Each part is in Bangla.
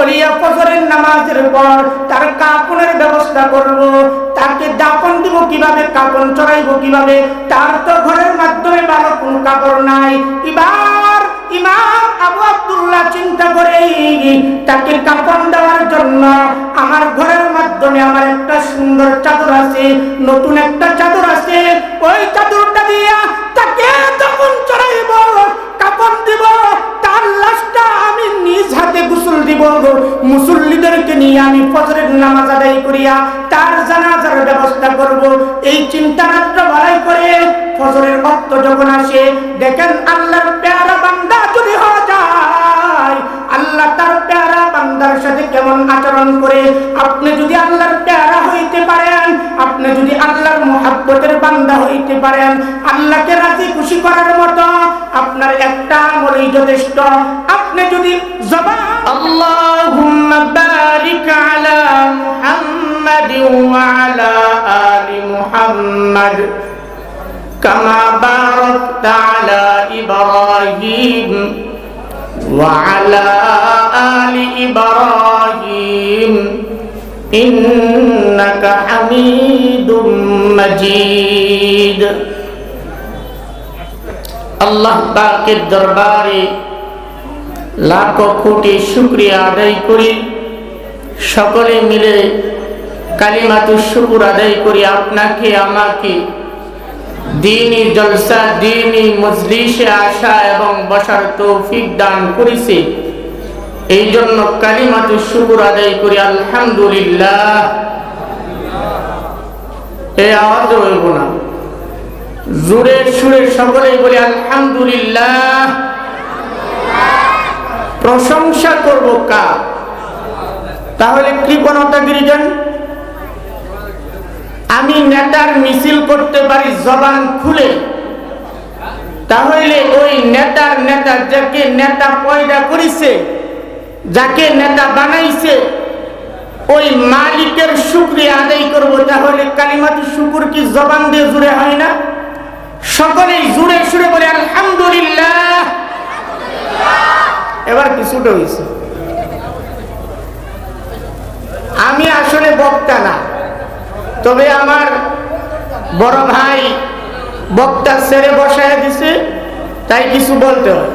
বলিয়া ফজরের নামাজের পর তার কাপনের ব্যবস্থা করব, তাকে দাফন দিব কিভাবে, কাপন চড়াইব কিভাবে, তার তো ঘরের মাধ্যমে ভালো কোনো কাপড় নাই। এবার ইমাম আবু আব্দুল্লাহ চিন্তা করে তাকে কাপন দেওয়ার জন্য আমার ঘরের মাধ্যমে আমার একটা সুন্দর চাদর আছে, নতুন একটা চাদর আছে, ওই চাদরটা দিয়া তাকে দাফন চড়াইব, কাপন দিব, তার লাশটা আমি নিজ হাতে গোসল দিব, মুসল্লিদেরকে নিয়ে আমি ফজরের নামাজ আদায় করিয়া তার জানাজার ব্যবস্থা করব। এই চিন্তা মাত্র ভালাই করে ফজরের ওয়াক্ত যখন আসে, দেখেন আল্লাহর প্যারা বান্দা যদি হওয়া যায়, আল্লাহ তার প্যারা বান্দার সাথে কেমন আচরণ করে। আপনি যদি আল্লাহর প্যারা হইতে পারেন, আপনি যদি আল্লাহর মুহাব্বতের বান্দা হইতে পারেন, আল্লাহকে রাজি খুশি করার মতো আপনার একটা আমলই যথেষ্ট। আপনি যদি জবান আল্লাহুম্মা বারিক আলা মুহাম্মাদ ওয়া আলা আলি মুহাম্মাদ কামা বারাকতা আলা ইব্রাহিম ওয়া আলা আলি ইব্রাহিম ইন্নাকা হামিদুম মাজিদ। আল্লাহ পাকের দরবারে লাখো কোটি শুকরিয়া আদায় করি, সকলে মিলে কালিমাতুশ শুকর আদায় করি। আপনাকে আমাকে দ্বীনি জলসা, দ্বীনি মজলিসে আসা এবং বসার তৌফিক দান করেছে, এই জন্য কালিমাতুশ শুকর আদায় করি আলহামদুলিল্লাহ। এই আওয়াজ হইব না, জোরে সুরে সকলেই বলি আলহামদুলিল্লাহ। প্রশংসা করব কার? তাহলে কৃপণতা গিরিজন। আমি নেতার মিছিল করতে পারি জবান খুলে, তাহলে ওই নেতার নেতা, যাকে নেতা পয়দা করেছে, যাকে নেতা বানাইছে, ওই মালিকের শুকরিয়া আদায় করব। তাহলে কালিমাতুশ শুকর কি জবান দিয়ে জুড়ে হয় না? সকলেই জুড়ে সুরে বলে আলহামদুলিল্লাহ। এবার কিছুটা হয়েছে। আমি আসলে বক্তা না, তবে আমার বড় ভাই বক্তা ছেড়ে বসায় দিছে, তাই কিছু বলতে হয়।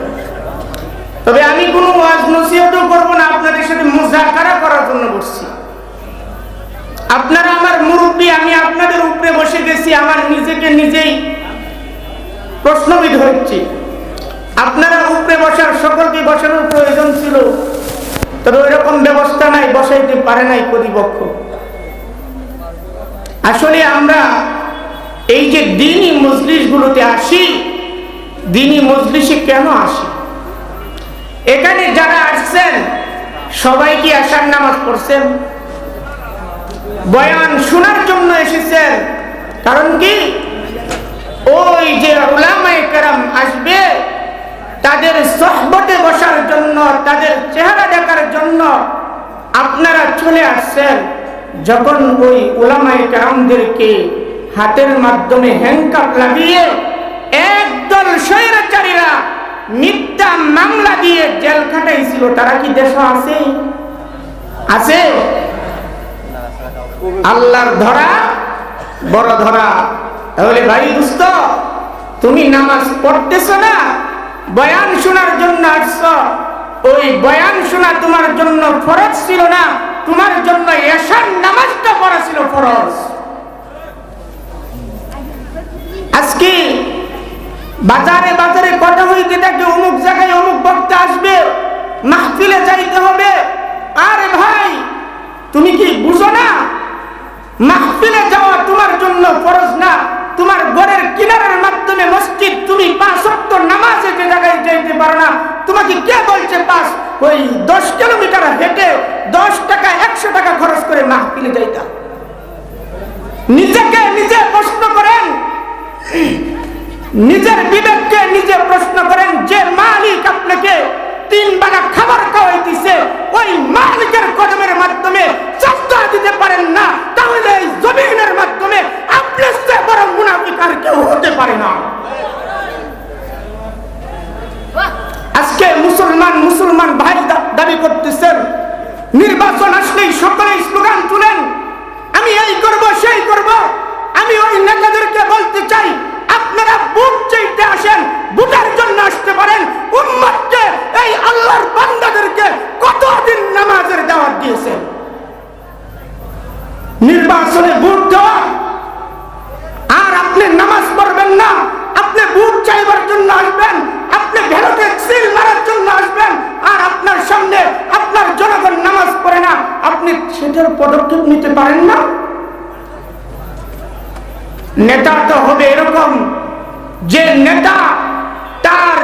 তবে আমি কোনো ওয়াজ নসিহতও করবো না, আপনাদের সাথে মুজাকারা করার জন্য বসছি। আপনারা আমার মুরব্বী, আমি আপনাদের উপরে বসে গেছি, আমার নিজেকে নিজেই প্রশ্নবিদ হচ্ছি। আপনারা উপরে বসার, সকলকে বসানোর প্রয়োজন ছিল, তবে ওই রকম ব্যবস্থা নাই, বসাইতে পারে নাই কর্তৃপক্ষ। আসলে আমরা এই যে দ্বীনি মজলিসগুলোতে আসি, দ্বীনি মজলিসে কেন আসি? এখানে যারা আসছেন সবাই কি আশার নামাজ পড়ছেন? বয়ান শোনার জন্য এসেছেন? কারণ কি ওই যে উলামায়ে কেরাম আসবে, তাদের সোহবতে বসার জন্য, তাদের চেহারা দেখার জন্য আপনারা চলে আসছেন। যখন ওই উলামায়ে কেরামদেরকে হাতের মাধ্যমে হ্যান্ডকাপ লাগিয়ে একদল স্বৈরাচারীরা মিথ্যা মামলা দিয়ে জেল খাটাইছিল, তারা কি দেশে আছে? আছে? আল্লাহর ধরা বড় ধরা। তাহলে ভাই দোস্ত, তুমি নামাজ পড়তেছ না, বয়ান শোনার জন্য আসছ। ওই বয়ান শোনা তোমার জন্য ফরজ ছিল না, তোমার জন্য এশার নামাজটা পড়া ছিল ফরজ। আজকে বাজারে বাজারে কথা হইতে থাকে, অমুক জায়গায় অমুক বক্তা আসবে, মাহফিলে যাইতে হবে। আরে ভাই, তুমি কি বুঝো না মাহফিলে যাওয়া তোমার জন্য ফরজ না? তোমার ঘরের কিনারের মাধ্যমে মসজিদ, তুমি 5 ওয়াক্ত নামাজে যে জায়গায় যাইতে পারো না, তোমাকে কে বলছে ওই 10 কিলোমিটার হেঁটে 10 টাকা 100 টাকা খরচ করে মাহফিলে যাইতা? নিজেকে নিজে প্রশ্ন করেন, নিজের বিবেককে নিজে প্রশ্ন করেন। যে মালিক আপনাকে 3 বেলা খাবার খাওয়াইতেছে, ওই মালিকের কদমের মাধ্যমে চাঁদা দিতে পারেন না, তাহলে এই জমিনের মাধ্যমে আপনার চেয়ে বড় মুনাফিক আর কেউ হতে পারে না। আজকে মুসলমান ভাই দাবি করতেছেন, বসলেই সকলেই স্লোগান তুলেন, আমি এই করব সেই করব। আমি ওই নেতাদেরকে বলতে চাই, আপনারা বুট চাইতে আসেন, বুটের জন্য আসতে পারেন। উম্মতকে, এই আল্লাহর বান্দাদেরকে কতদিন নামাজের দাওয়াত দিয়েছেন? নির্বাচনে ভোট দেওয়া আর আপনি নামাজ পড়বেন না, আপনি ভোট চাইবার জন্য আসবেন, আপনি ভ্যালটে সিল মারার জন্য আসবেন, আর আপনার সামনে আপনার জনগণ নামাজ পড়ে না, আপনি সেটার পদক্ষেপ নিতে পারেন না। নেতা তো হবে এরকম যে নেতা তার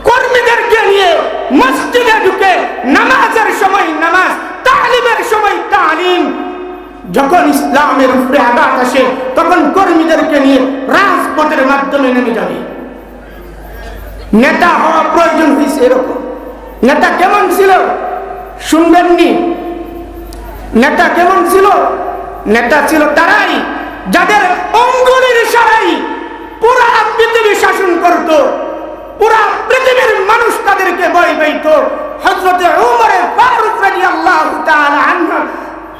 কর্মীদেরকে নিয়ে মসজিদে ঢুকে নামাজের সময় নামাজ, তালিমের সময় তালিম, যখন ইসলামের উপরে আঘাত আসে তখন কর্মীদেরকে নিয়ে রাজপথের মাধ্যমে নেমে যাবে। নেতা হওয়া প্রয়োজন হয়েছে এরকম। নেতা কেমন ছিল শুনবেননি? নেতা কেমন ছিল? নেতা ছিল তারাই যাদের অঙ্গুলির ইশারায় পুরা পৃথিবী শাসন করত, পুরা পৃথিবীর মানুষ তাদেরকে ভয় পেত। হযরত উমর ফারুক রাদিয়াল্লাহু তাআলা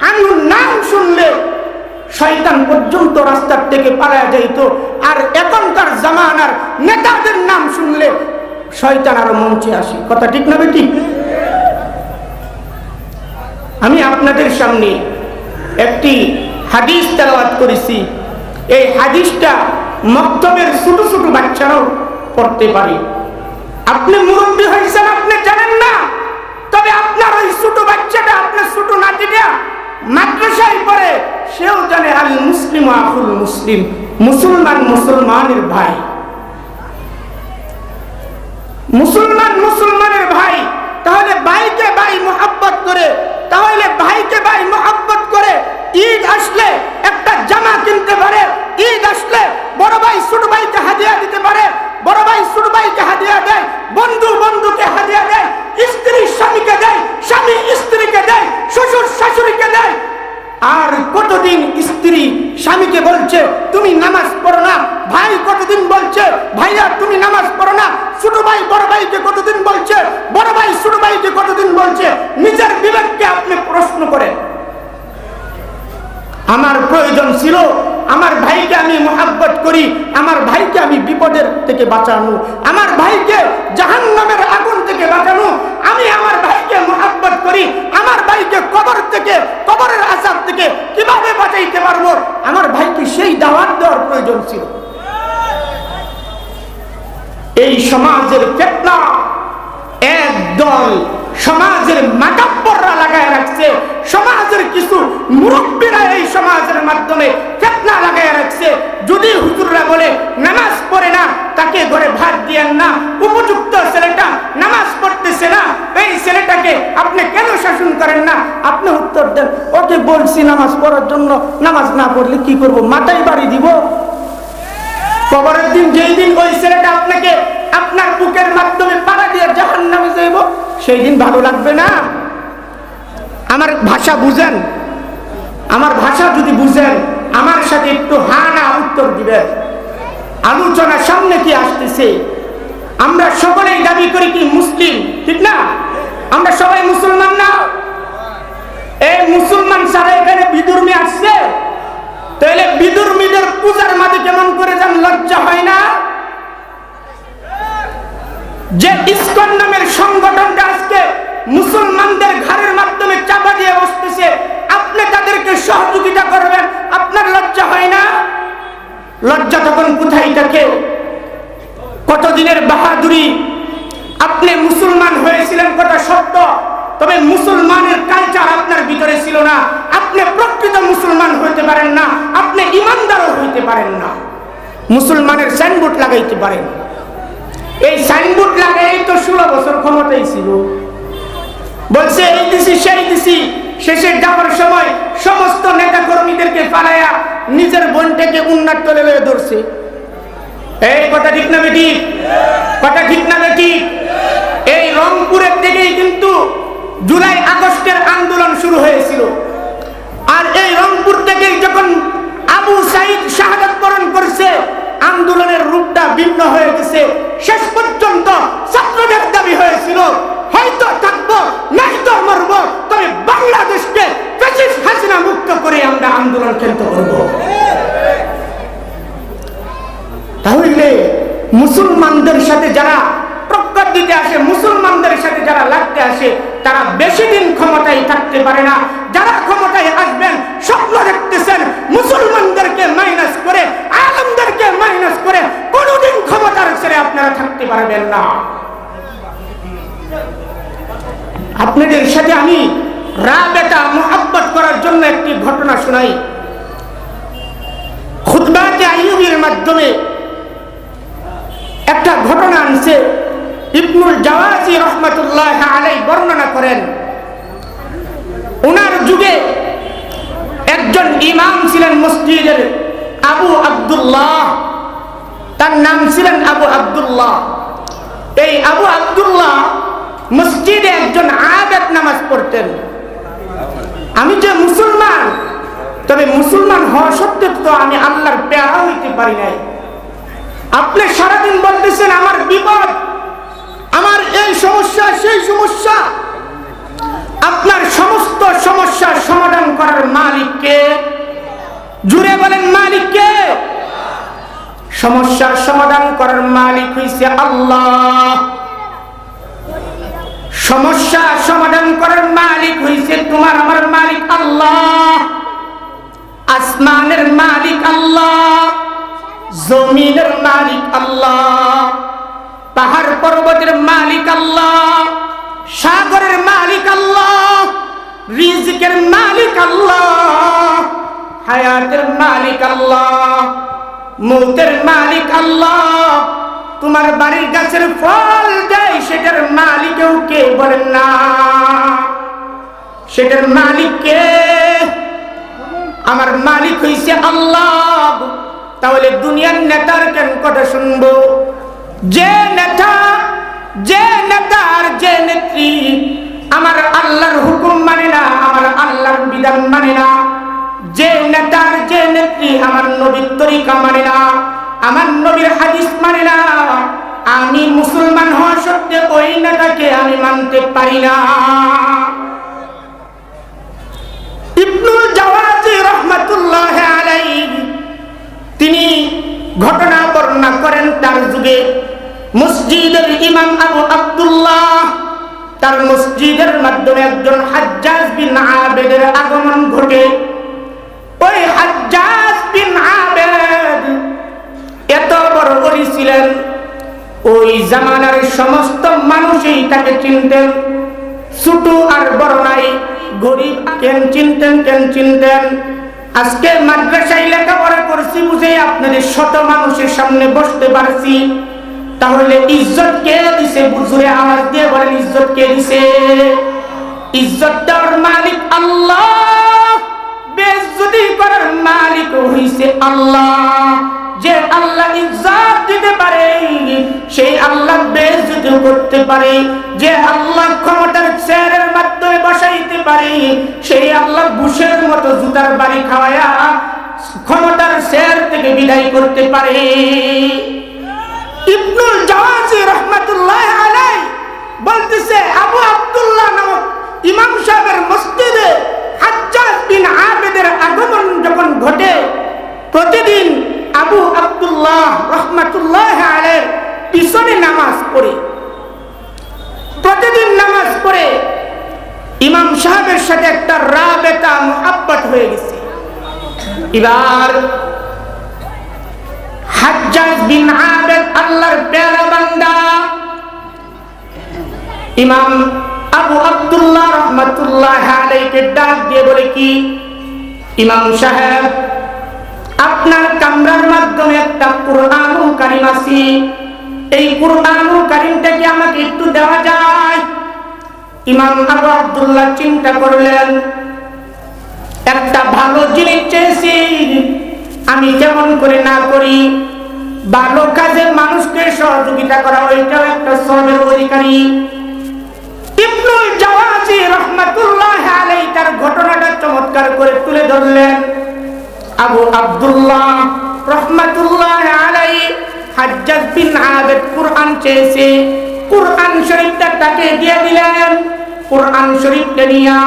আনহুর নাম শুনলে শয়তান পর্যন্ত রাস্তার থেকে পালায়া যাইত, আর এখনকার জামানার নেতাদের নাম শুনলে শয়তান আরো মঞ্চে আসে। কথা ঠিক না বেটি? আমি আপনাদের সামনে একটি হাদিস তেলাওয়াত করেছি। এই হাদিসটা মক্তবের ছোট ছোট বাচ্চারাও পড়তে পারে। আপনি মুরব্বী হয়েছেন, আপনি জানেন না, তবে আপনার ওই ছোট বাচ্চাটা, আপনার ছোট নাতিটা মাদ্রাসায় পড়ে, সেও জানে আল মুসলিম আখুল মুসলিম, মুসলমান মুসলমানের ভাই, মুসলমান মুসলমানের ভাই। তাহলে ভাইকে ভাই মোহাব্বত করে, তাহলে ভাইকে ভাই মোহাব্বত করে ঈদ আসলে একটা জামা কিনতে পারে, ঈদ আসলে বড় ভাই ছোট ভাইকে হাদিয়া দিতে পারে, বড় ভাই ছোট ভাইকে হাদিয়া দেয়, বন্ধু বন্ধুকে হাদিয়া দেয়, স্ত্রী স্বামীকে দেয়, স্বামী স্ত্রীকে দেয়, শ্বশুর শাশুড়িকে দেয়। আর কতদিন স্ত্রী স্বামীকে বলছে তুমি নামাজ পড়ো না, ভাই কতদিন বলছে ভাইয়া তুমি নামাজ পড়ো না, ছোট ভাই বড় ভাইকে কতদিন বলছে, বড় ভাই ছোট ভাইকে কতদিন বলছে। নিজের বিবেককে আপনি প্রশ্ন করেন। আমার প্রয়োজন ছিল আমার ভাইকে আমি মোহাব্বত করি, আমার ভাইকে আমি বিপদের থেকে বাঁচানো, আমার ভাইকে জাহান্নামের আগুন থেকে বাঁচানো। আমি আমার ভাইকে মোহাব্বত করি, আমার ভাইকে কবর থেকে, কবরের আযাব থেকে কিভাবে বাঁচাইতে পারবো, আমার ভাইকে সেই দাওয়াত দেওয়ার প্রয়োজন ছিল। এই সমাজের ফিতনা একদল সমাজের মাতাব্বররা লাগায় রাখছে, সমাজের কিছু মুরব্বীরা এই সমাজের মাধ্যমে ফিতনা লাগায় রাখছে। যদি হুজুররা বলে নামাজ পড়ে না, তাকে ঘরে ভাত দিয়েন না, উপযুক্ত ছেলেটা নামাজ পড়তেছে না, এই ছেলেটাকে আপনি কেন শাসন করেন না? আপনি উত্তর দেন, ওকে বলছি নামাজ পড়ার জন্য, নামাজ না পড়লে কি করব, মাথায় বাড়ি দিব? কবরের দিন যেই দিন ওই ছেলেটা আপনাকে আপনার বুকের মাধ্যমে পাড়া দিয়ে জাহান্নামে যাইব, সেই দিন ভালো লাগবে না? আমার ভাষা বুঝেন, আমার ভাষা যদি বুঝেন আমার সাথে একটু হা না উত্তর দিবেন। আলোচনার সামনে কি আসতেছে? আমরা সকলেই দাবি করি কি মুসলিম, ঠিক না? আমরা সবাই মুসলমান না? এই মুসলমান ছাড়া এখানে বিধর্মী আসছে, তাহলে বিধর্মীদের পূজার মাঝে কেমন করে যান, লজ্জা হয় না? যে ইসকন নামের সংগঠনটা আজকে মুসলমানদের ঘরের মাধ্যমে চাপা দিয়ে বসতেছে, আপনি তাদেরকে সহযোগিতা করবেন, আপনার লজ্জা হয় না? লজ্জা তখন কোথায় থাকে? কতদিনের বাহাদুরি! আপনি মুসলমান হয়েছিলেন কথা সত্য, তবে মুসলমানের কালচার আপনার ভিতরে ছিল না। আপনি প্রকৃত মুসলমান হইতে পারেন না, আপনি ইমানদারও হইতে পারেন না। মুসলমানের সাইনবোর্ড লাগাইতে পারেন, এই সাইনবোর্ড লাগাই তো 16 বছর ক্ষমতায় ছিল, বলছে এই দিছি সেই দিছি, শেষে যাওয়ার সময় সমস্ত নেতা কর্মীদেরকে পালায়া নিজের বোনটাকে উন্নত তলে লয়ে ধরছে। এই কথা ঠিক না বেটি? কথা ঠিক না বেটি? এই রংপুরের থেকেই কিন্তু জুলাই আগস্টের আন্দোলন শুরু হয়েছিল, আর এই রংপুর থেকেই যখন আবু সাইদ শাহাদাত বরণ করছে, আন্দোলনের রূপটা ভিন্ন হয়ে গেছে। শেষ পর্যন্ত ছাত্রদের দাবি হয়েছিল হয়তো থাকবো নয়তো মরবো, তবে বাংলাদেশকে আসে তারা বেশি দিন ক্ষমতায় থাকতে পারে না। যারা ক্ষমতায় আসবেন স্বপ্ন দেখতেছেন মুসলমানদেরকে মাইনাস করে, আলেমদেরকে মাইনাস করে কোনোদিন ক্ষমতার ছেড়ে আপনারা থাকতে পারবেন না। আপনাদের সাথে আমি রাবেতা মুহাব্বত করার জন্য একটি ঘটনা শোনাই। খুতবাতে আইয়ুবীর মাধ্যমে একটা ঘটনা আনছে। ইবনুল জাওয়াজি রাহমাতুল্লাহ আলাইহি বর্ণনা করেন, ওনার যুগে একজন ইমাম ছিলেন মসজিদের, আবু আব্দুল্লাহ, তার নাম ছিলেন আবু আব্দুল্লাহ। এই আবু আব্দুল্লাহ মসজিদে একজন আবেদ নামাজ পড়তেন। আমি যে মুসলমান, তবে মুসলমান হওয়া সত্ত্বেও তো আমি আল্লাহর পেয়ারা হইতে পারি নাই। আপনি সারাদিন বলতেছেন আমার বিপদ, আমার এই সমস্যা সেই সমস্যা। আপনার সমস্ত সমস্যার সমাধান করার মালিক কে? জুড়ে বলেন মালিক কে? সমস্যার সমাধান করার মালিক হইছে আল্লাহ। সমস্যা সমাধান করার মালিক হইছে তোমার আমার মালিক আল্লাহ। আসমানের মালিক আল্লাহ, জমিনের মালিক আল্লাহ, পাহাড় পর্বতের মালিক আল্লাহ, সাগরের মালিক আল্লাহ, রিজকের মালিক আল্লাহ, হায়াতের মালিক আল্লাহ, মৌতের মালিক আল্লাহ। তোমার বাড়ির গাছের ফল দেয় সেটার মালিকও কে বলেন না? সেটার মালিক কে? আমার মালিক হইছে আল্লাহ। তাহলে দুনিয়ার নেতার কেন কথা শুনবো? যে নেতা, যে নেতার যে নেত্রী আমার আল্লাহর হুকুম মানে না, আমার আল্লাহর বিধান মানে না, যে নেতার যে নেত্রী আমার নবীর তরিকা মানে না, আমার নবীর হাদিস মানে না, আমি মুসলমান হওয়া সত্ত্বেও ওই নেতাকে আমি মানতে পারি না। ইবনুল জাওয়াজি রাহমাতুল্লাহ আলাইহি তিনি ঘটনা বর্ণনা করেন, তার যুগে মসজিদের ইমাম আবু আব্দুল্লাহ, তার মসজিদের মাধ্যমে একজন হাজ্জাজ বিন আবেদের আগমন ঘটে। ওই হাজ্জাজ বিন আবেদ এত বড় ওলি ছিলেন, ওই জামানার সমস্ত মানুষই তাকে চিনতেন। ছোট আর বড় নাই, গরিব কেন চিনতেন, কেন চিনতেন। আজকে মাদ্রাসায় লেখাপড়া করছি বুঝে আপনাদের শত মানুষের সামনে বসতে পারছি। তাহলে ইজ্জত কে দিছে? বুঝুরে আওয়াজ দিয়ে বলেন ইজ্জত কে দিছে? ইজ্জত দেওয়ার মালিক আল্লাহ, বেইজ্জতি করার মালিক হইছে আল্লাহ। যে আল্লাহ ইজ্জত দিতে পারে সেই আল্লাহ বেইজ্জতি করতে পারে। যে আল্লাহ ক্ষমতার চেয়ারের মাধ্যমে বসাইতে পারে সেই আল্লাহ বুশের মতো জুতার বাড়ি খাওয়ায়া ক্ষমতার চেয়ার থেকে বিদায় করতে পারে। ইবনুল জাওয়াজি রাহমাতুল্লাহ আলাইহি বলতেছে, আবু আব্দুল্লাহ নামক ইমাম সাহেবের মসজিদে হাজ্জাজ বিন আবেদের আগমন যখন ঘটে, প্রতিদিন আবু আব্দুল্লাহ রাহমাতুল্লাহ আলাইহির পিছনে নামাজ পড়ে, প্রতিদিন নামাজ পড়ে ইমাম সাহেবের সাথে একটা রাবেতা মুহাব্বত হয়ে গেছে। এবার হাজ্জাজ বিন আবেদ আল্লাহর প্যারা বান্দা, ইমাম আবু আব্দুল্লাহ রাহমাতুল্লাহ আলাইহিকে ডাক দিয়ে বলে, কি ইমাম সাহেব, আপনার কামরার মাধ্যমে একটা কুরআনুল কারীম আছে, এই কুরআনুল কারীমটা কি আমাকে একটু দেওয়া যায়? ইমাম আবু আব্দুল্লাহ চিন্তা করলেন, একটা ভালো জিনিস চেয়েছি, আমি কেমন করে না করি? ভালো কাজে মানুষকে সহযোগিতা করা ওইটাও একটা সবের অধিকারী। ইবনুল জাওয়াজি রাহমাতুল্লাহ আলাইহি তার ঘটনাটা চমৎকার করে তুলে ধরলেন। আবু আব্দুল্লাহ রাহমাতুল্লাহ আলাইহি হাজ্জাজ বিন আবেদ কুরআন চেয়েছে, কুরআন শরীফটা তাকে দিয়ে দিলেন। কুরআন শরীফটা নিয়ে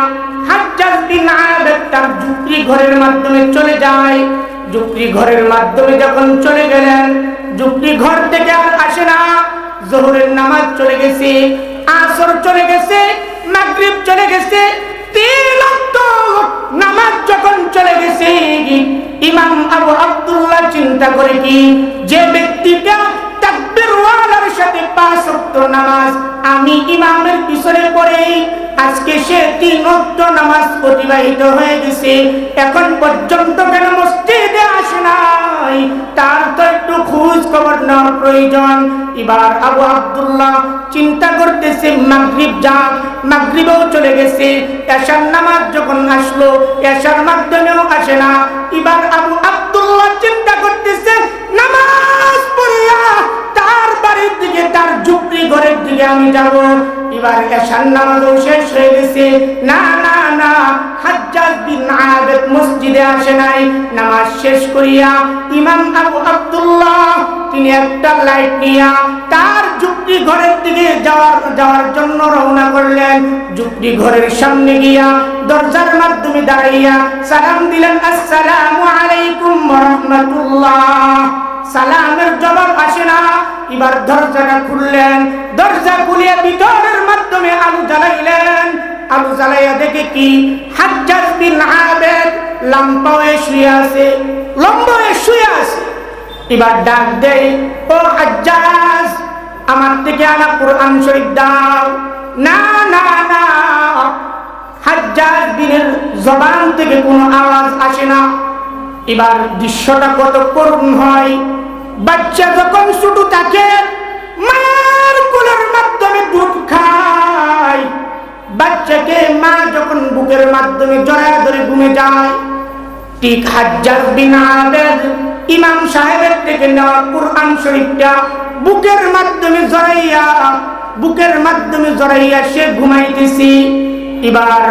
হাজ্জাজ বিন আবেদ তার ঝুপড়ি ঘরের মাধ্যমে চলে যায়। ঝুপড়ি ঘরের মাধ্যমে যখন চলে গেলেন, ঝুপড়ি ঘর থেকে আর আসে না। যোহরের নামাজ চলে গেছে, আসর চলে গেছে, আবু আব্দুল্লাহ চিন্তা করে কি, যে ব্যক্তিটা তাকবীরওয়ালার সাথে 5 ওয়াক্ত নামাজ আমি ইমামের পিছনে পড়েই আজকে সে 3 ওয়াক্ত নামাজ অতিবাহিত হয়ে গেছে, এখন পর্যন্ত কেন মসজিদে আসে নাই, তার তো একটু খোঁজ খবর নেওয়ার প্রয়োজন। এবার আবু আব্দুল্লাহ চিন্তা করতেছে মাগরিব যাক, মাগরিবও চলে গেছে, এশার নামাজ যখন আসলো এশার মাধ্যমেও আসে না। এবার আবু আব্দুল্লাহ চিন্তা করতেছে নামাজ পড়িয়া তার বাড়ির দিকে, তার ঝুপড়ি ঘরের দিকে আমি যাব। এবার এশার নামাজও শেষ হয়ে গেছে, না না না, হাজ্জাজ বিন আবেদ মসজিদে আসে নাই। নামাজ শেষ করিয়া ইমাম আবু আব্দুল্লাহ তিনি একটা লাইট নিয়া তার ঝুপড়ি ঘরের দিকে যাওয়ার জন্য রওনা করলেন। ঝুপড়ি ঘরের সামনে গিয়া দরজার মাধ্যমে দাঁড়াইয়া সালাম দিলেন, আসসালামু আলাইকুম ওয়া রাহমাতুল্লাহ। সালামের জবাব আসে না। এবার দরজাটা খুললেন, দরজা খুলিয়া ভিতরের মাধ্যমে আলো জ্বালাইলেন। আলো জ্বালাইয়া দেখে কি, হাজ্জাজ বিন আবেদ লম্বা হয়ে শুয়ে আছে, লম্বা হয়ে শুয়ে আছে। এবার ডাক দেয়, ও হাজ্জাজ, আমার থেকে আনা কোরআন শরীফ দাও। না না না, হাজ্জাজ বিনের জবান থেকে কোনো আওয়াজ আসে না। এবার দৃশ্যটা কত করুণ হয়। বাচ্চা যখন ছোট থাকে মায়ের কোলের মাধ্যমে দুধ খায়, বাচ্চাকে মা যখন বুকের মাধ্যমে জড়ায় ধরে ঘুমে যায়, ঠিক হাজ্জাজ বিন আবেদ ইমাম সাহেবের থেকে নেওয়া কোরআন শরীফটা বুকের মাধ্যমে জড়াইয়া সে ঘুমাইতেছি। এবার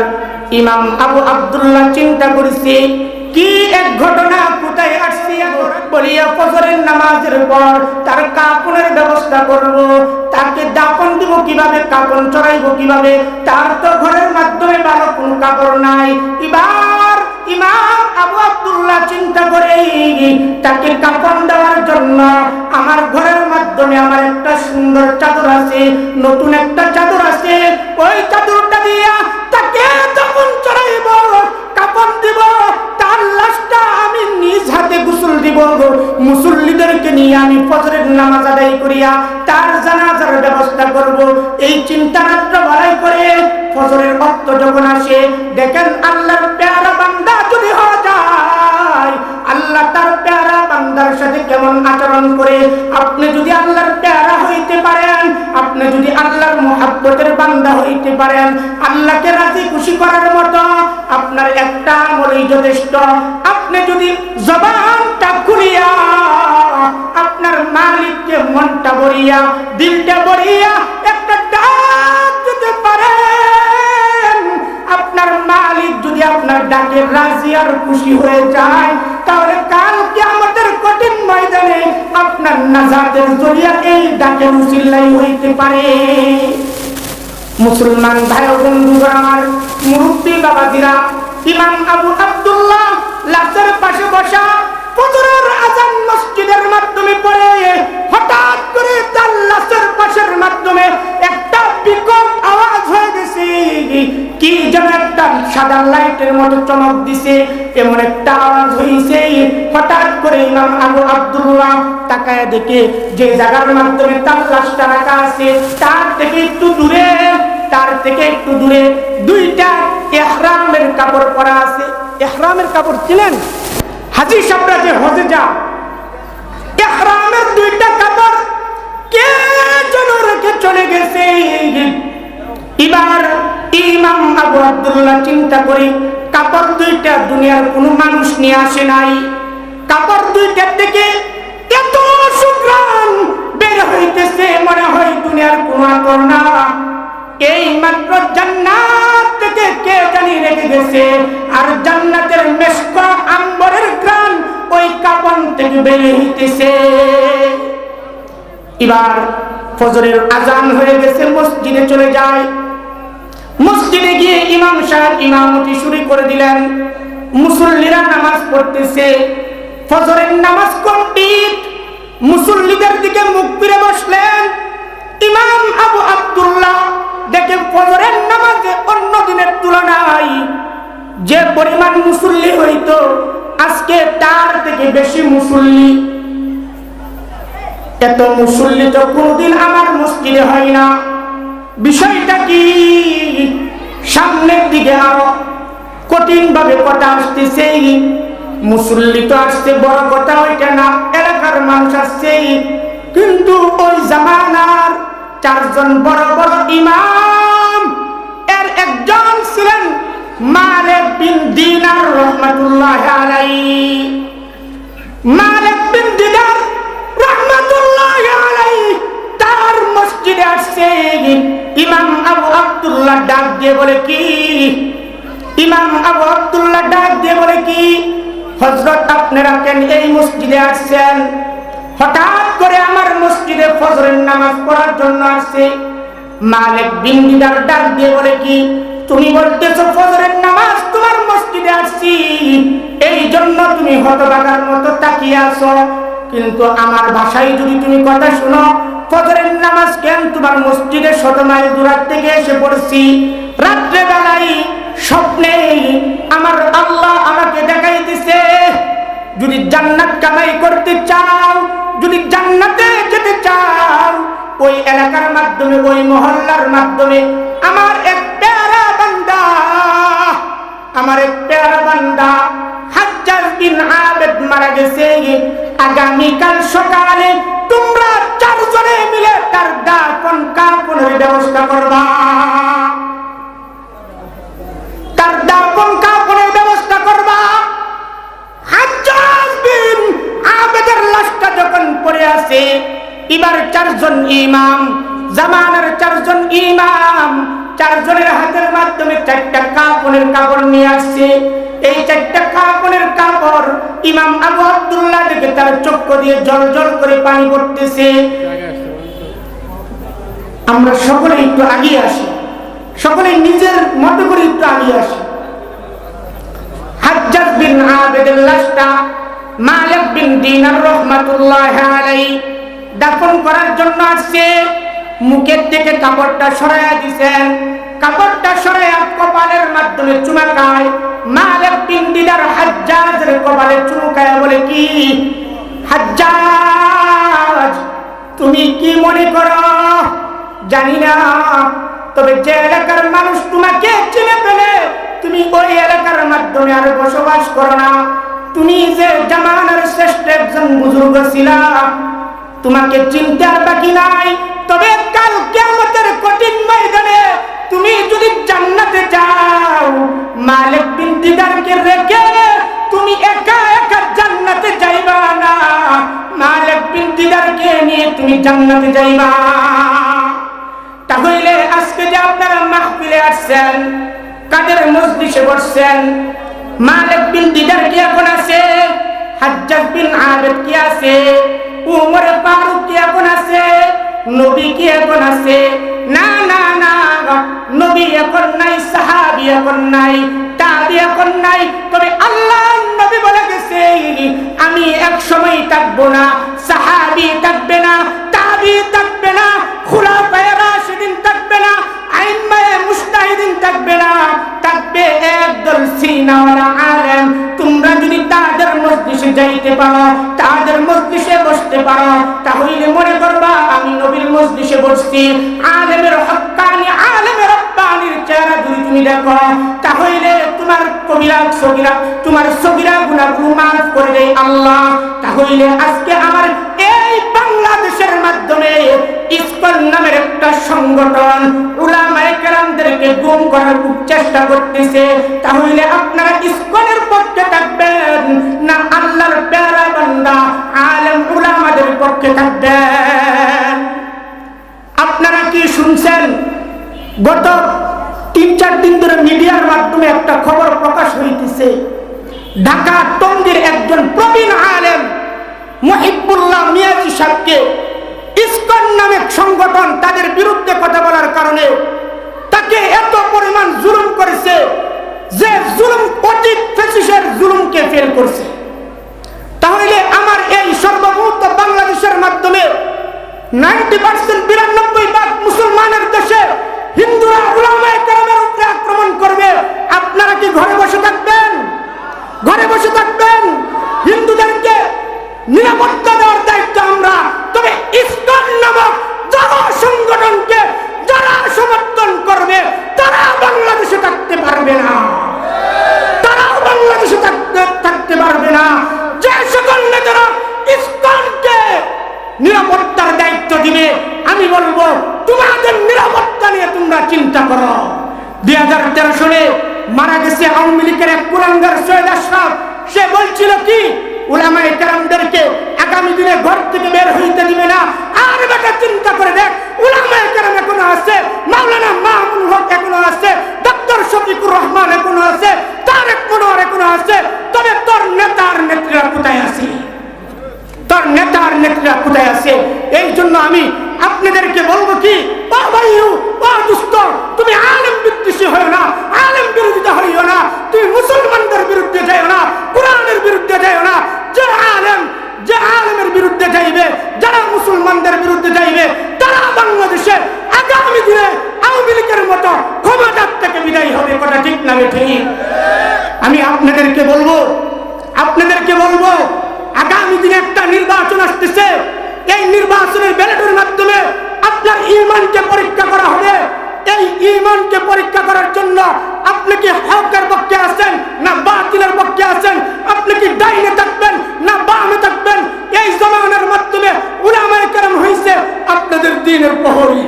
ইমাম আবু আব্দুল্লাহ চিন্তা করেছে কি এক ঘটনা, কোথায় আসছি বলিয়া ফজরের নামাজের পর তার কাপনের ব্যবস্থা করব, তাকে দাফন দিব কিভাবে, কাপন চড়াইব কিভাবে, তার তো ঘরের মাধ্যমে ভালো কোনো কাপড় নাই। এবার ইমাম আবু আব্দুল্লাহ চিন্তা করে তাকে কাপন দেওয়ার জন্য আমার ঘরের মাধ্যমে আমার একটা সুন্দর চাদর আছে, নতুন একটা চাদর আছে, ওই চাদরটা দিয়া তাকে দাফন চড়াইব, কাপন দিব, তার লাশটা আমি নিজ হাতে গোসল দিব, মুসল্লিদেরকে নিয়ে আমি ফজরের নামাজ আদায় করিয়া তার জানাজার ব্যবস্থা করব। এই চিন্তা মাত্র বলাই করে ফজরের ওয়াক্ত যখন আসে, দেখেন আল্লাহর প্যারা বান্দা যদি হয়ে যায়, আল্লাহ তার প্যারা বান্দার সাথে কেমন আচরণ করে। আপনি যদি আল্লাহর প্যারা হইতে পারেন, আপনি যদি আল্লাহর মুহাব্বতের বান্দা হইতে পারেন, আল্লাহকে রাজি খুশি করার মতো আপনার একটা আমলই যথেষ্ট। আপনি যদি জবানটা খুলিয়া আপনার মালিককে মনটা ভরিয়া দিলটা ভরিয়া একটা ডাক দিতে পারেন, আপনার মালিক যদি আপনার ডাকে রাজি আর খুশি হয়ে যায়, তাহলে কাল কিয়ামতের কঠিন ময়দানে আপনার নাজাতের জরিয়া এই ডাকের উসিলাই হইতে পারে। মুসলমান ভাই ও বন্ধুরা আমার, মুরব্বী বাবাজিরা, ইমাম আবু আব্দুল্লাহ লাশের পাশে বসা ফজরের আযান মসজিদের মাধ্যমে পড়ে হঠাৎ করে তার লাশের পাশের মাধ্যমে একটা বিকট আওয়াজ হয়ে গেছে, কি যেন একটা সাদা লাইটের মতো চমক দিছে, এমন একটা আওয়াজ হইছে। হঠাৎ করে ইমাম আবু আব্দুল্লাহ তাকায় দেখে যে জায়গার মাধ্যমে তার লাশটা রাখা আছে তার থেকে একটু দূরে দুইটা ইহরামের কাপড় পরা আছে। ইহরামের কাপড় ছিলেন হাজী সাহেবরা যে হজে যান, ইহরামের দুইটা কাপড় কে যেন রেখে চলে গেছে। এবার ইমাম আবু আব্দুল্লাহ চিন্তা করে, কাপড় দুইটা দুনিয়ার কোনো মানুষ নিয়ে আসে নাই, কাপড় দুইটার থেকে এত সুঘ্রাণ বের হইতেছে, মনে হয় দুনিয়ার কোনো আতর না, এই মাত্র জান্নাত থেকে কে জানি রেখে গেছে, আর জান্নাতের মেশক আম্বরের ঘ্রাণ ওই কাপড় থেকে বের হইতেছে। এবার ফজরের আজান হয়ে গেছে, মসজিদে চলে যায়। মসজিদে গিয়ে ইমাম সাহেব ইমামতি শুরু করে দিলেন, মুসল্লিরা নামাজ পড়তেছে, ফজরের নামাজ কমপ্লিট, মুসল্লিদের দিকে মুখ ফিরে বসলেন। ইমাম আবু আব্দুল্লাহ দেখে ফজরের নামাজে অন্য দিনের তুলনায় যে পরিমাণ মুসল্লি হইতো, আজ আজকে তার থেকে বেশি মুসল্লি। এত মুসল্লি তো কোনদিন আমার মসজিদে হয় না। বিষয়টা কি? সামনের দিকে আরো কঠিন ভাবে কথা আসতেছে। মুসল্লি তো আসছে, বড় কথা ওইটা না, এলাকার মানুষ আসছে। কিন্তু ওই জামানার 4 জন বড় বড় ইমাম এর একজন ছিলেন মালিক বিন দিনার রাহমাতুল্লাহি আলাইহি। মালিক বিন দিনার রাহমাতুল্লাহি আলাইহি তার মসজিদে আসছে। ইমাম আবু আব্দুল্লাহ ডাক দিয়ে বলে কি? ইমাম আবু আব্দুল্লাহ ডাক দিয়ে বলে কি, হযরত আপনারা কেন এই মসজিদে আসছেন? হঠাৎ করে আমার মসজিদে ফজরের নামাজ পড়ার জন্য আসছে। মালিক বিন দিনার ডাক দিয়ে বলে কি, তুমি বলতেছো ফজরের নামাজ তোমার মসজিদে আসছি, এই জন্য তুমি হতভাগার মতো তাকিয়ে আছো। কিন্তু আমার ভাষায় যদি তুমি কথা শুনো, ফজরের নামাজ কেন তোমার মসজিদে 100 মাইল দূর থেকে এসে পড়ছি। রাত্রে বেলায় স্বপ্নে আমার আল্লাহ আমাকে দেখাই দিছে, যদি জান্নাত কামাই করতে চাও, যদি জান্নাতে যেতে চাও, ওই এলাকার মাধ্যমে, ওই মহল্লার মাধ্যমে আমার এক প্যারা বান্দা, আমার এক প্যারা বান্দা হাজ্জাজ বিন আবেদ মারা গেছে। আগামীকাল সকালে তোমরা 4 জনে মিলে তার দাফন কাফনের ব্যবস্থা করবা। তার দাফন কাফনের ব্যবস্থা করবা। হাজ্জাজ বিন আবেদের লাশটা যখন পড়ে আছে, এবার 4 জন ইমাম, জামানার 4 জন ইমাম 4 জনের হাতের মাধ্যমে 4টা কাফনের কাপড় নিয়ে আসছে। এই 4টা কাফনের কাপড় ইমাম আবু আব্দুল্লাহ দেখে তার চক্ষু দিয়ে জল জল করে পানি পড়তেছে। আমরা সকলে একটু আগিয়ে আসি, সকলে নিজের মতো করে একটু আগিয়ে আসি। হাজ্জাজ বিন আবেদের লাশটা মালিক বিন দিনার রাহমাতুল্লাহি আলাইহি দাফন করার জন্য আসছে। মুখের থেকে কাপড়টা সরাইয়া দিয়েছেন। কাপড়টা সরাইয়া কপালের মাধ্যমে চুমাকায়। মালিক বিন দিনার হাজ্জাজের কপালে চুমকায় বলে কি, হাজ্জাজ তুমি কি মনে করো জানি না, তবে যে এলাকার মানুষ তোমাকে চিনে ফেলে, তুমি ওই এলাকার মাধ্যমে আর বসবাস করো না। তুমি যে জামানার শ্রেষ্ঠ একজন বুজুর্গ ছিলা, তোমাকে চিনতে আর বাকি নাই। তবে কাল কিয়ামতের কঠিন ময়দানে তুমি যদি জান্নাতে যাও, মালিক বিন দিনারকে রেখে তুমি একা একা জান্নাতে যাইবা না, মালিক বিন দিনারকে নিয়ে তুমি জান্নাতে যাইবা। তাহলে আজকে যে আপনারা মাহফিলে আসছেন, কাদের মজলিসে বসছেন, মালিক বিন দিনার কি এখন আছে? হাজ্জাজ বিন আবেদ কি আছে? উমর ফারুক কি এখন আছে? নবী কি এখন আছে? না না না, নবী এখন নাই, সাহাবী এখন নাই, তাবী এখন নাই। তবে আল্লাহর নবী বলে গেছে, আমি এক সময় থাকবো না, সাহাবী থাকবে না, তাবী থাকবে না, খুলাফায়ে রাশিদিন থাকবে না, আইম্মায়ে মুজতাহিদিন থাকবে না, থাকবে একদল সিনাওয়ালা আলেম। তোমরা যদি তাদের মজলিসে যাইতে পারো, তাদের মজলিসে বসতে পারো, তাহলে মনে করবা আমি নবীর মজলিসে বসছি। আলেমের হক্কানি, আলেমের রব্বানির চেহারা যদি তুমি দেখো, তাহলে তোমার কবিরা সগীরা, তোমার সগীরা গুনাহগুলো মাফ করে দেয় আল্লাহ। তাহলে আজকে আমার এই বাংলাদেশের মাধ্যমে ইসকন নামের একটা সংগঠন উলামায়ে কেরামদেরকে গুম করার খুব চেষ্টা করতেছে। তাহলে আপনারা ইসকনের পক্ষে থাকবেন না আল্লাহর প্যারা বান্দা আলেম উলামাদের পক্ষে থাকবেন? আপনারা কি শুনছেন? গত 3-4 দিন ধরে মিডিয়ার মাধ্যমে একটা খবর প্রকাশ হইতেছে, ঢাকা টঙ্গীর একজন প্রবীণ আলেম মুহিবুল্লাহ মিয়াজি সাহেবকে ইসকন নামে সংগঠন তাদের বিরুদ্ধে কথা বলার কারণে তাকে এত পরিমাণ জুলুম করেছে যে জুলুম অতীত ফ্যাসিস্টের জুলুমকে ফেল করছে। তাহলে আমার এই সর্বভৌত বাংলাদেশের মাধ্যমে 90% 92% মুসলমানের দেশে হিন্দুরা উলামায়ে কেরামের উপরে আক্রমণ করবে, আপনারা কি ঘরে বসে থাকবেন? ঘরে বসে থাকবেন? পারবে না, তারাও বাংলাদেশে থাকতে পারবে না। যে সকল নেতারা ইসকনকে নিরাপত্তার দায়িত্ব দিবে, আমি বলবো তোমাদের নিরাপত্তা নিয়ে তোমরা চিন্তা করো। 2013 সালে মারা গেছে আওয়ামী লীগের এক কুলাঙ্গার সৈয়দ আশরাফ। সে বলছিল কি, উলামায়ে কেরামদেরকে আগামী দিনে ঘর থেকে বের হইতে দিবে না। আর বেটা চিন্তা করে দেখ, উলামায়ে কেরাম এখনো আছে, মাওলানা মামুনুল হক এখনো আছে, ডক্টর শফিকুর রহমান এখনো আছে, তারেক মনোয়ার এখনো আছে। তবে তোর নেতার নেত্রীরা কোথায় আছে? তোর নেতার নেত্রীরা কোথায় আছে? এই জন্য আমি আপনাদেরকে বলবো কি, ও ভাইও, ও দুষ্ট, তুমি আলেম বিদ্বেষী হইও না, আলেম বিরোধিতা হইও না, তুমি মুসলমানদের বিরুদ্ধে যাইও না, কোরআনের বিরুদ্ধে যাইও না। যে আলেমের বিরুদ্ধে যাইবে, যারা মুসলমানদের বিরুদ্ধে যাইবে, তারা বাংলাদেশে আগামী দিনে আওয়ামী লীগের মতো ক্ষমতার থেকে বিদায়ী হবে। কথা ঠিক না ঠিক? আমি আপনাদেরকে বলবো আগামী দিনে একটা নির্বাচন আসতেছে। এই নির্বাচনের ব্যালটের মাধ্যমে আপনার ঈমানকে পরীক্ষা করা হবে। এই ঈমানকে পরীক্ষা করার জন্য আপনি কি হকের পক্ষে আছেন না বাতিলের পক্ষে আছেন? আপনি কি ডাইনে থাকবেন না বামে থাকবেন? এই জমানার মাধ্যমে উলামায়ে কেরাম হইছে আপনাদের দ্বীনের প্রহরী।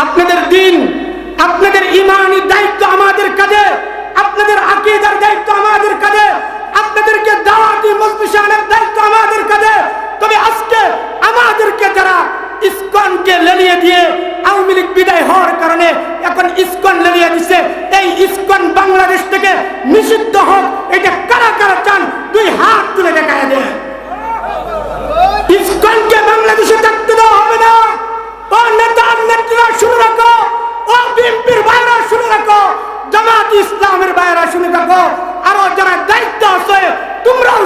আপনাদের দ্বীন, আপনাদের ঈমানি দায়িত্ব আমাদের কাঁধে, আপনাদের আকীদার দায়িত্ব আমাদের কাঁধে, আপনাদেরকে দাওয়াতি মজলিসে আনার দায়িত্ব আমাদের কাঁধে। তবে আজকে আমাদেরকে যারা ইসকনকে লেলিয়ে দিয়ে আওয়ামী লীগ বিদায় হওয়ার কারণে এখন ইসকন লেলিয়ে দিছে, এই ইসকন বাংলাদেশ থেকে নিষিদ্ধ হোক, এটা কারা কারা চান দুই হাত তুলে দেখায় দেন। ইসকনকে বাংলাদেশে থাকতে দেওয়া হবে না। ও নেতার নেত্রীরা শুনে রাখো, ও বিএনপির ভাইরা শুনে রাখো, জামাত ইসলামের ভাইরা শুনে রাখো, আরো যারা দায়িত্ব আছে তোমরাও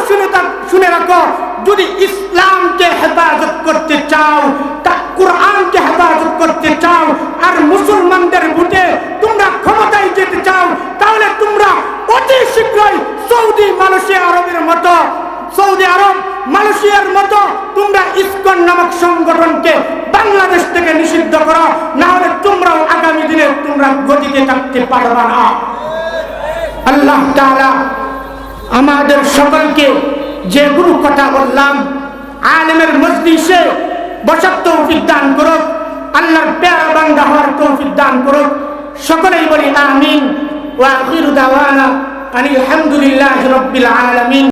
শুনে রাখো। যদি ইসলামকে হেফাজত করতে চাও, তা কোরআনকে হেফাজত করতে চাও, আর মুসলমানদের ভোটে তোমরা ক্ষমতায় যেতে চাও, তাহলে তোমরা অতি শীঘ্রই সৌদি আরব মালয়েশিয়ার মতো তোমরা ইসকন নামক সংগঠনকে বাংলাদেশ থেকে নিষিদ্ধ করো, না হলে তোমরাও আগামী দিনে তোমরা গতিতে থাকতে পারবে না। আল্লাহ তাআলা আমাদের সকলকে যেগুলো কথা বললাম আলেমের মজলিসে বসার তৌফিক দান করুক, আল্লাহর প্যারা বান্দা হওয়ার তৌফিক দান করুক। সকলেই বলি আমিন। ওয়া আখিরু দাওয়ানা আলহামদুলিল্লাহি রাব্বিল আলামিন।